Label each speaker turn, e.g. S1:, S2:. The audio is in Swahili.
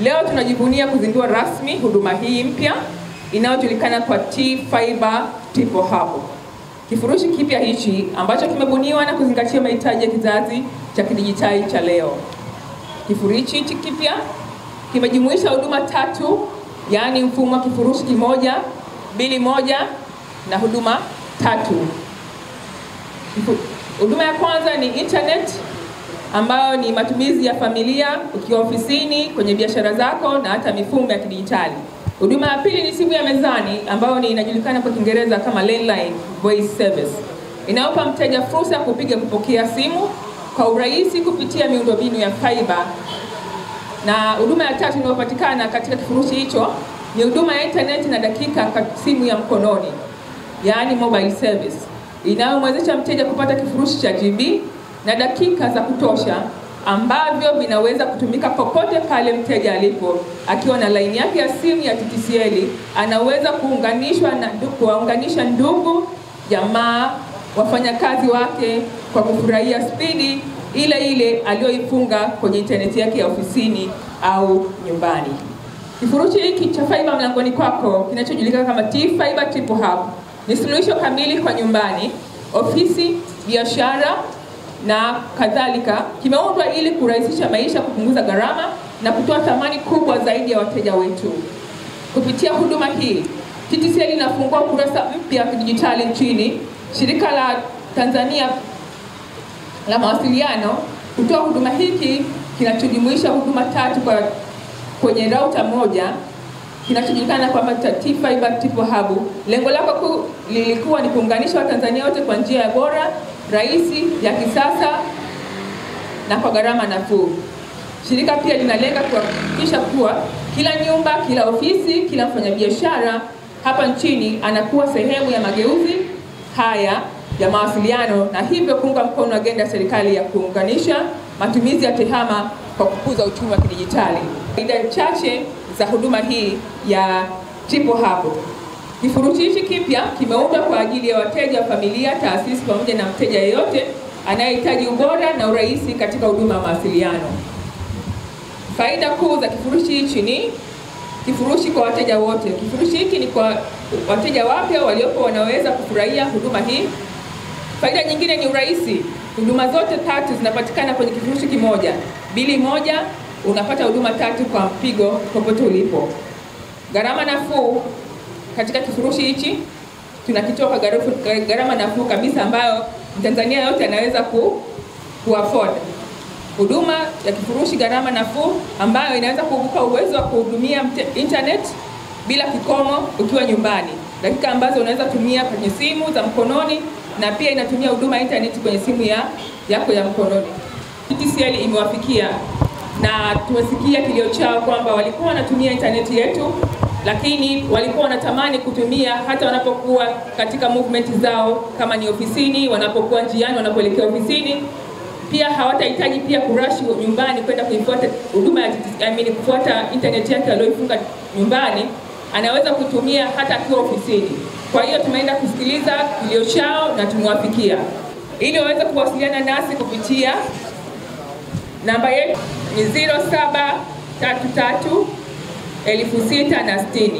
S1: Leo tunajivunia kuzindua rasmi huduma hii mpya inayojulikana kwa T-Fiber Triple Hub. Kifurushi kipya hichi ambacho kimebuniwa na kuzingatia mahitaji ya kizazi cha kidijitali cha leo. Kifurushi hichi kipya kimejumuisha huduma 3, yaani mfumo wa kifurushi kimoja, bili moja na huduma 3. Huduma ya kwanza ni internet ambayo ni matumizi ya familia ukiwa ofisini, kwenye biashara zako na hata mifumo ya kidijitali. Huduma ya pili ni simu ya mezani ambayo inajulikana kwa Kiingereza kama landline voice service. Inaupa mteja fursa kupiga kupokea simu kwa urahisi kupitia miundombinu ya fiber. Na huduma ya tatu inayopatikana katika kifurushi hicho ni huduma ya internet na dakika kwa simu ya mkononi, yaani mobile service. Inayomwezesha mteja kupata kifurushi cha GB na dakika za kutosha ambavyo vinaweza kutumika popote pale mteja alipo. Akiwa na line yake ya simu ya TTCL, anaweza kuunganisha ndugu, jamaa, wafanyakazi wake kwa kufurahia spidi ile ile aliyoifunga kwenye internet yake ya ofisini au nyumbani. Kifurushi hiki cha fiber mlangoni kwako kinachojulikana kama T-Fiber Triple Hub ni suluhisho kamili kwa nyumbani, ofisi, biashara na kadhalika. Kimeundwa ili kurahisisha maisha, kupunguza gharama na kutoa thamani kubwa zaidi ya wateja wetu. Kupitia huduma hii, TTCL inafungua ukurasa mpya wa kidijitali nchini. Shirika la Tanzania la mawasiliano kutoa huduma hiki kinachojumuisha huduma 3 kwenye router moja kinachojulikana kama T-Fiber Triple Hub. Lengo lako kuu lilikuwa ni kuunganisha Watanzania wote kwa njia ya bora, rahisi, ya kisasa na kwa gharama nafuu. Shirika pia linalenga kuhakikisha kuwa kila nyumba, kila ofisi, kila mfanyabiashara hapa nchini anakuwa sehemu ya mageuzi haya ya mawasiliano, na hivyo kuunga mkono agenda ya serikali ya kuunganisha matumizi ya tehama kwa kukuza uchumi wa kidijitali. Faida chache za huduma hii ya Triple Hub. Kifurushi hichi kipya kimeundwa kwa ajili ya wateja wa familia, taasisi pamoja na mteja yeyote anayehitaji ubora na urahisi katika huduma ya mawasiliano. Faida kuu za kifurushi hichi ni kifurushi kwa wateja wote. Kifurushi hiki ni kwa wateja wapya waliopo wanaweza kufurahia huduma hii. Faida nyingine ni urahisi. Huduma zote 3 zinapatikana kwenye kifurushi kimoja. Bili moja, unapata huduma 3 kwa mpigo popote ulipo. Gharama nafuu. Katika kifurushi hichi tunakitoa kwa gharama nafuu kabisa ambayo Mtanzania yote anaweza kuafford. Huduma ya kifurushi gharama nafuu ambayo inaweza kukupa uwezo wa kuhudumia internet bila kikomo ukiwa nyumbani. Dakika ambazo unaweza tumia kwenye simu za mkononi, na pia inatumia huduma internet kwenye simu yako ya mkononi. TTCL imewafikia na tumesikia kilio chao kwamba walikuwa wanatumia internet yetu, lakini walikuwa wanatamani kutumia hata wanapokuwa katika movement zao, kama ni ofisini, wanapokuwa njiani wanapoelekea ofisini. Pia hawatahitaji pia kurashi nyumbani kwenda kuifuata huduma ya kufuata internet yake aliyoifunga nyumbani, anaweza kutumia hata akiwa ofisini. Kwa hiyo tumeenda kusikiliza kilio chao na tumewafikia. Ili waweze kuwasiliana nasi kupitia namba yetu ni 0733 660.